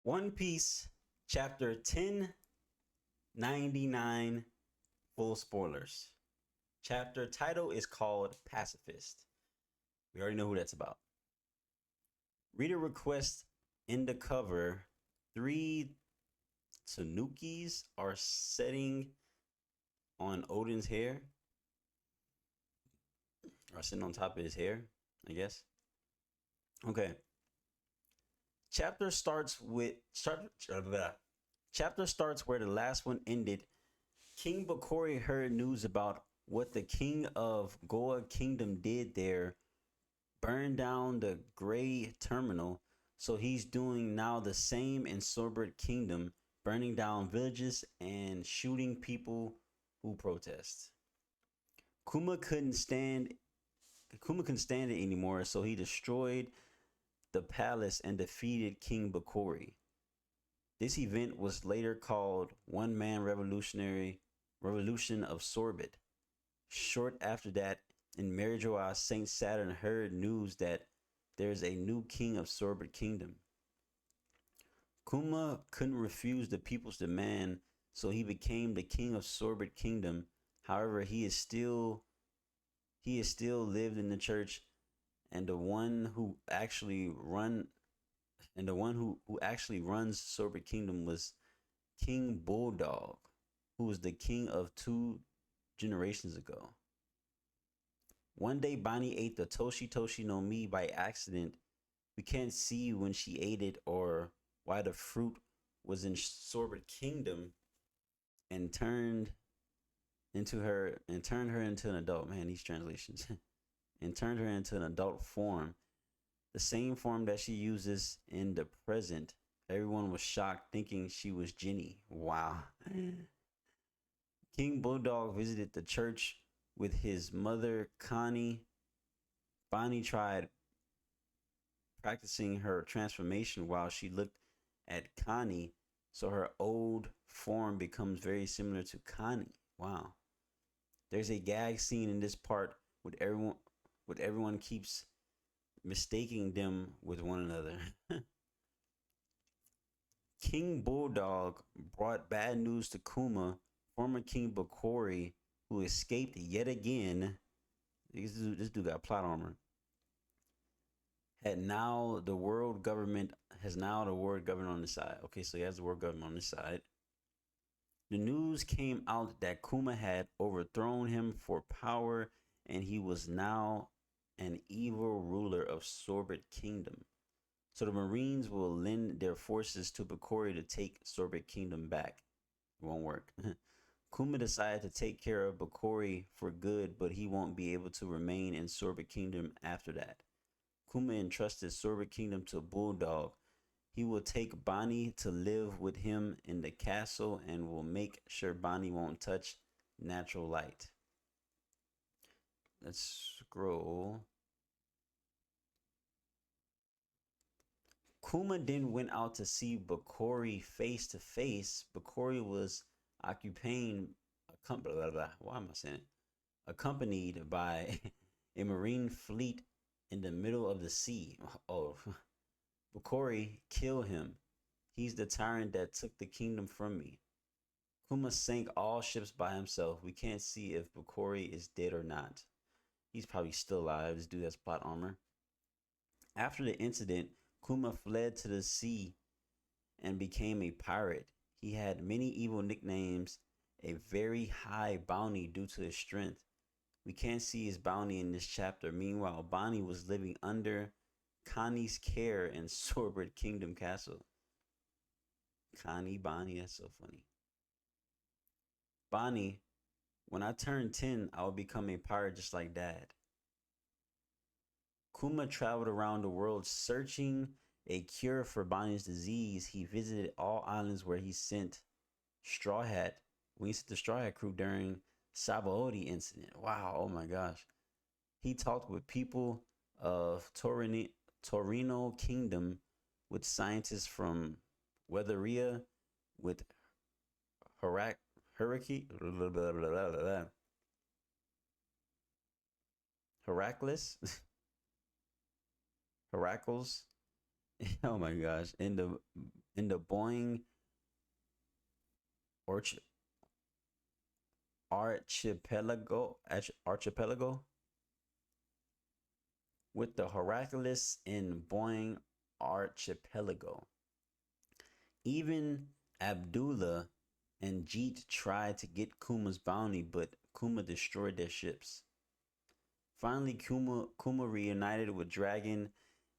One Piece, chapter 1099, full spoilers. Chapter title is called Pacifist. We already know who that's about. Reader request in the cover, three Tanukis are sitting on Odin's hair, or sitting on top of his hair, I guess. Okay. Chapter starts with Chapter starts where the last one ended. King Bakori heard news about what the king of Goa Kingdom did there, burned down the Gray Terminal, so he's doing now the same in Sorbet Kingdom, burning down villages and shooting people who protest. Kuma couldn't stand Kuma couldn't stand it anymore, so he destroyed the palace and defeated King Bakori. This event was later called One Man Revolution of Sorbet. Short after that, in Merijoa, Saint Saturn heard news that there is a new king of Sorbet Kingdom. Kuma couldn't refuse the people's demand, so he became the king of Sorbet Kingdom. However, he is still lived in the church, and the one who actually runs Sorbet Kingdom was King Bulldog, who was the king of 2 generations ago. One day, Bonnie ate the Toshi Toshi no Mi by accident. We can't see when she ate it or why the fruit was in Sorbet Kingdom and turned her into an adult. Man, these translations. And turned her into an adult form, the same form that she uses in the present. Everyone was shocked, thinking she was Ginny. Wow. King Bulldog visited the church with his mother, Connie. Bonnie tried practicing her transformation while she looked at Connie, so her old form becomes very similar to Connie. Wow. There's a gag scene in this part with everyone keeps mistaking them with one another. King Bulldog brought bad news to Kuma, former King Bakori, who escaped yet again. This dude got plot armor. Has now the world government on his side. Okay, so he has the world government on his side. The news came out that Kuma had overthrown him for power, and he was now an evil ruler of Sorbet Kingdom. So the Marines will lend their forces to Bakori to take Sorbet Kingdom back. It won't work. Kuma decided to take care of Bakori for good, but he won't be able to remain in Sorbet Kingdom after that. Kuma entrusted Sorbet Kingdom to Bulldog. He will take Bonnie to live with him in the castle and will make sure Bonnie won't touch natural light. Let's scroll. Kuma then went out to see Bakori face to face. Bakori was accompanied by a marine fleet in the middle of the sea. Oh, Bakori, kill him. He's the tyrant that took the kingdom from me. Kuma sank all ships by himself. We can't see if Bakori is dead or not. He's probably still alive. This dude has plot armor. After the incident, Kuma fled to the sea and became a pirate. He had many evil nicknames, a very high bounty due to his strength. We can't see his bounty in this chapter. Meanwhile, Bonnie was living under Connie's care in Sorbet Kingdom Castle. Bonnie, that's so funny. Bonnie, when I turn 10, I will become a pirate just like Dad. Kuma traveled around the world searching a cure for Bonnie's disease. He visited all islands where he sent Straw Hat. When he sent the Straw Hat crew during Sabaody incident. Wow, oh my gosh. He talked with people of Torino Kingdom, with scientists from Weatheria, with Heracles, Oh my gosh. In the Boeing Orch- archipelago with the Hercules in Boeing archipelago. Even Abdullah and Jeet tried to get Kuma's bounty, but Kuma destroyed their ships. Finally, Kuma reunited with Dragon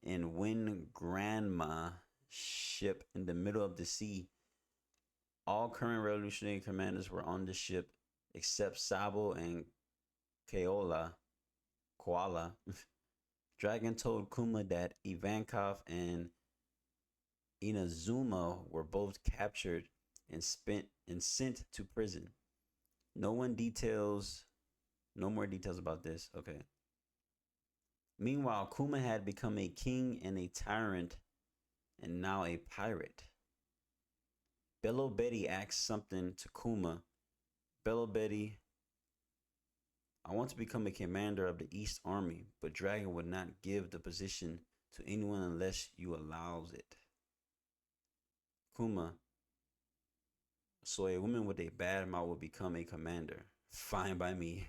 and Wind Grandma ship in the middle of the sea. All current revolutionary commanders were on the ship except Sabo and Keola. Koala. Dragon told Kuma that Ivankov and Inazuma were both captured and sent to prison. No one details no more details about this. Okay. Meanwhile, Kuma had become a king and a tyrant and now a pirate. Bello Betty asked something to Kuma. Bello Betty, I want to become a commander of the East Army, but Dragon would not give the position to anyone unless you allows it. Kuma, so a woman with a bad mouth will become a commander. Fine by me.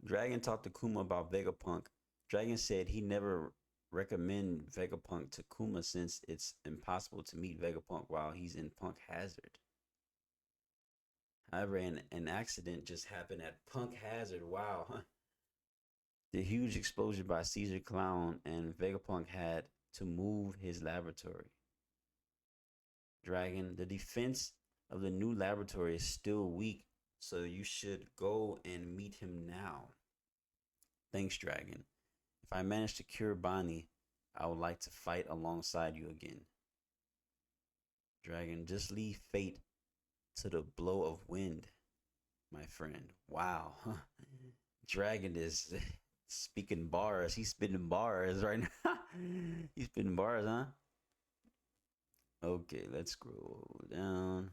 Dragon talked to Kuma about Vegapunk. Dragon said he never recommend Vegapunk to Kuma since it's impossible to meet Vegapunk while he's in Punk Hazard. However, an accident just happened at Punk Hazard. Wow. Huh? The huge explosion by Caesar Clown and Vegapunk had to move his laboratory. Dragon, the defense of the new laboratory is still weak, so you should go and meet him now. Thanks, Dragon. If I manage to cure Bonnie, I would like to fight alongside you again. Dragon, just leave fate to the blow of wind, my friend. Wow. Dragon is speaking bars. He's spitting bars right now. He's spitting bars, huh? Okay, let's scroll down.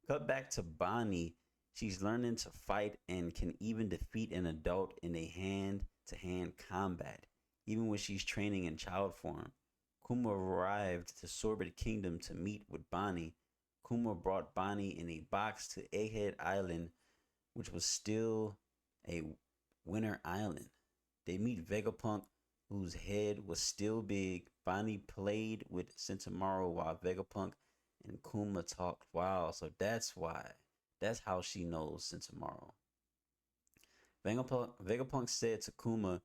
Cut back to Bonnie. She's learning to fight and can even defeat an adult in a hand to hand combat, even when she's training in child form. Kuma arrived to Sorbet Kingdom to meet with Bonnie. Kuma brought Bonnie in a box to Egghead Island, which was still a winter island. They meet Vegapunk, whose head was still big. Bonnie played with Sentomaru while Vegapunk and Kuma talked. Wow, so that's why. That's how she knows Sentomaru. Vegapunk said to Kuma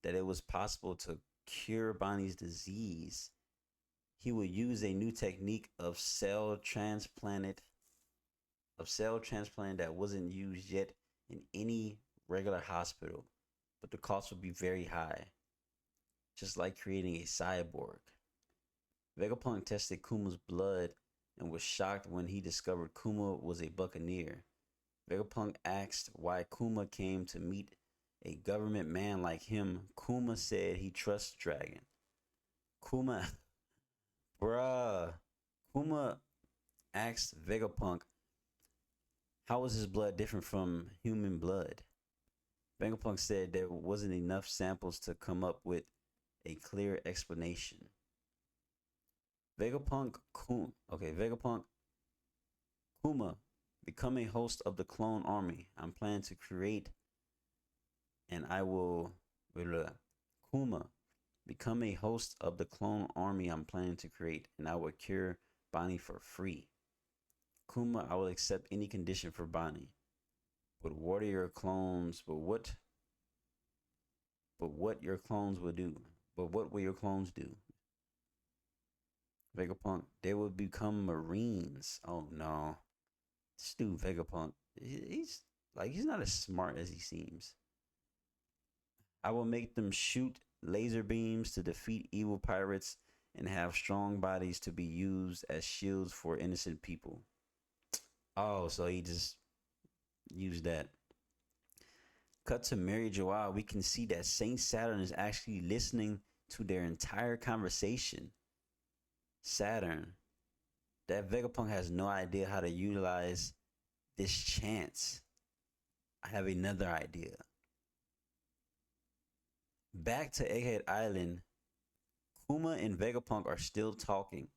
that it was possible to cure Bonnie's disease. He would use a new technique of cell transplant that wasn't used yet in any regular hospital, but the cost would be very high, just like creating a cyborg. Vegapunk tested Kuma's blood and was shocked when he discovered Kuma was a buccaneer. Vegapunk asked why Kuma came to meet a government man like him. Kuma said he trusts Dragon. Kuma, bruh. Kuma asked Vegapunk how was his blood different from human blood. Vegapunk said there wasn't enough samples to come up with a clear explanation. Vegapunk Kuma, become a host of the clone army. I'm planning to create, and I will. Kuma, become a host of the clone army I'm planning to create, and I will cure Bonnie for free. Kuma, I will accept any condition for Bonnie. But what are your clones? But what your clones will do? But what will your clones do? Vegapunk, they will become Marines. Oh no. This dude Vegapunk, he's not as smart as he seems. I will make them shoot laser beams to defeat evil pirates and have strong bodies to be used as shields for innocent people. Oh, so he just used that. Cut to Mary Joao, we can see that Saint Saturn is actually listening to their entire conversation. Saturn, that Vegapunk has no idea how to utilize this chance. I have another idea. Back to Egghead Island, Kuma and Vegapunk are still talking.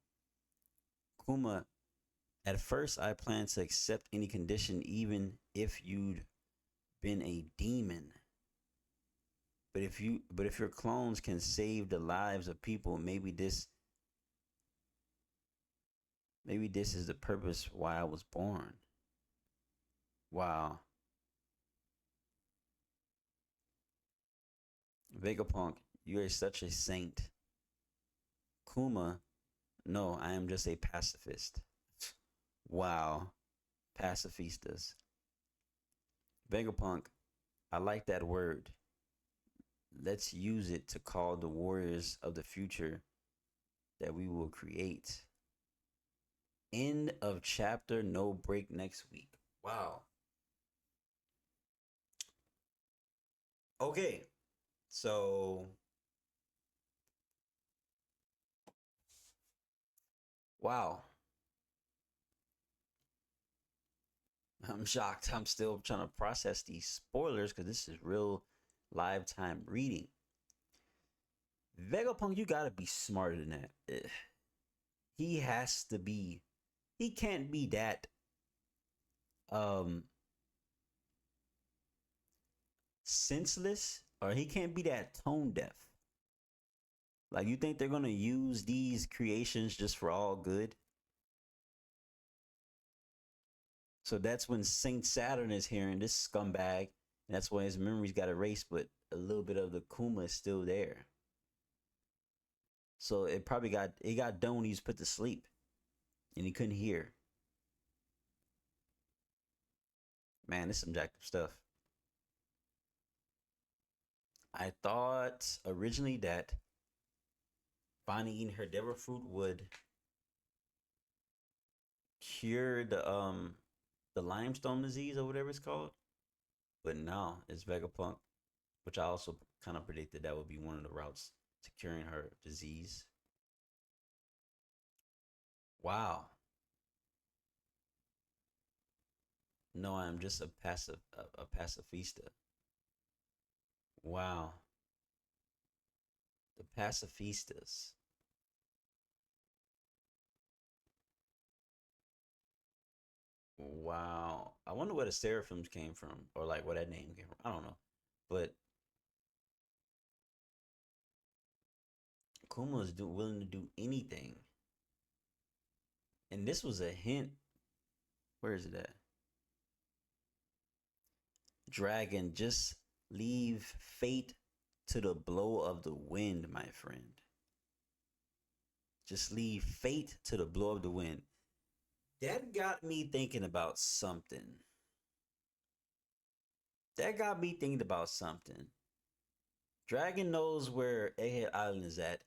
Kuma, at first I planned to accept any condition, even if you'd been a demon. But if your clones can save the lives of people, maybe this is the purpose why I was born. Wow. Vegapunk, you are such a saint. Kuma, no, I am just a pacifist. Wow. Pacifistas. Vegapunk, I like that word. Let's use it to call the warriors of the future that we will create. End of chapter, no break next week. Wow. Okay. So, wow. I'm shocked. I'm still trying to process these spoilers because this is real live time reading. Vegapunk, you gotta be smarter than that. He has to be. He can't be that um senseless, or he can't be that tone deaf. Like, you think they're gonna use these creations just for all good? So that's when Saint Saturn is hearing this scumbag. And that's why his memories got erased, but a little bit of the Kuma is still there. So it got done when he was put to sleep, and he couldn't hear. Man, this is some jacked up stuff. I thought originally that Bonnie eating her devil fruit would cure the limestone disease or whatever it's called. But no, it's Vegapunk, which I also kind of predicted that would be one of the routes to curing her disease. Wow. No, I'm just a pacifista. Wow. The pacifistas. Wow. I wonder where the seraphims came from, or like where that name came from. I don't know. But Kuma is willing to do anything. And this was a hint. Where is it at? Dragon, just leave fate to the blow of the wind, my friend. Just leave fate to the blow of the wind. That got me thinking about something. That got me thinking about something. Dragon knows where Egghead Island is at.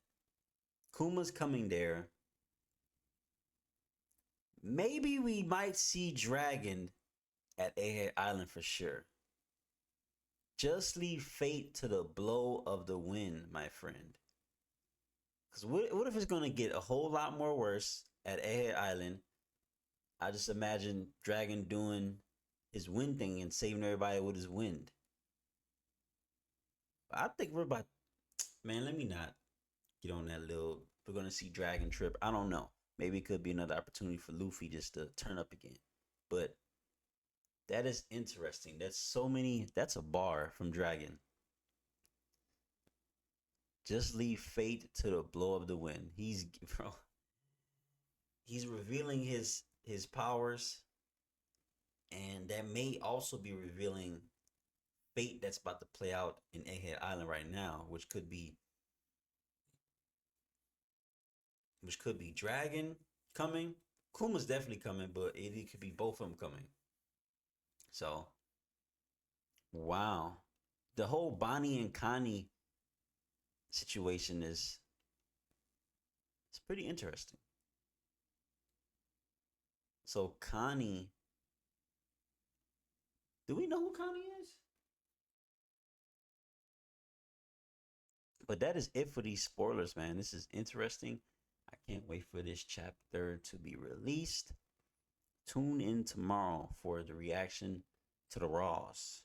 Kuma's coming there. Maybe we might see Dragon at Egghead Island for sure. Just leave fate to the blow of the wind, my friend. Because what if it's going to get a whole lot more worse at Egghead Island? I just imagine Dragon doing his wind thing and saving everybody with his wind. I think we're about, man, let me not get on that little, we're going to see Dragon trip. I don't know. Maybe it could be another opportunity for Luffy just to turn up again. But that is interesting. That's a bar from Dragon. Just leave fate to the blow of the wind. Bro, he's revealing his powers, and that may also be revealing fate that's about to play out in Egghead Island right now, which could be Dragon coming. Kuma's definitely coming, but it could be both of them coming. So, wow, the whole Bonnie and Connie situation is it's pretty interesting. So Connie, do we know who Connie is? But that is it for these spoilers, man. This is interesting. I can't wait for this chapter to be released. Tune in tomorrow for the reaction to the Raws.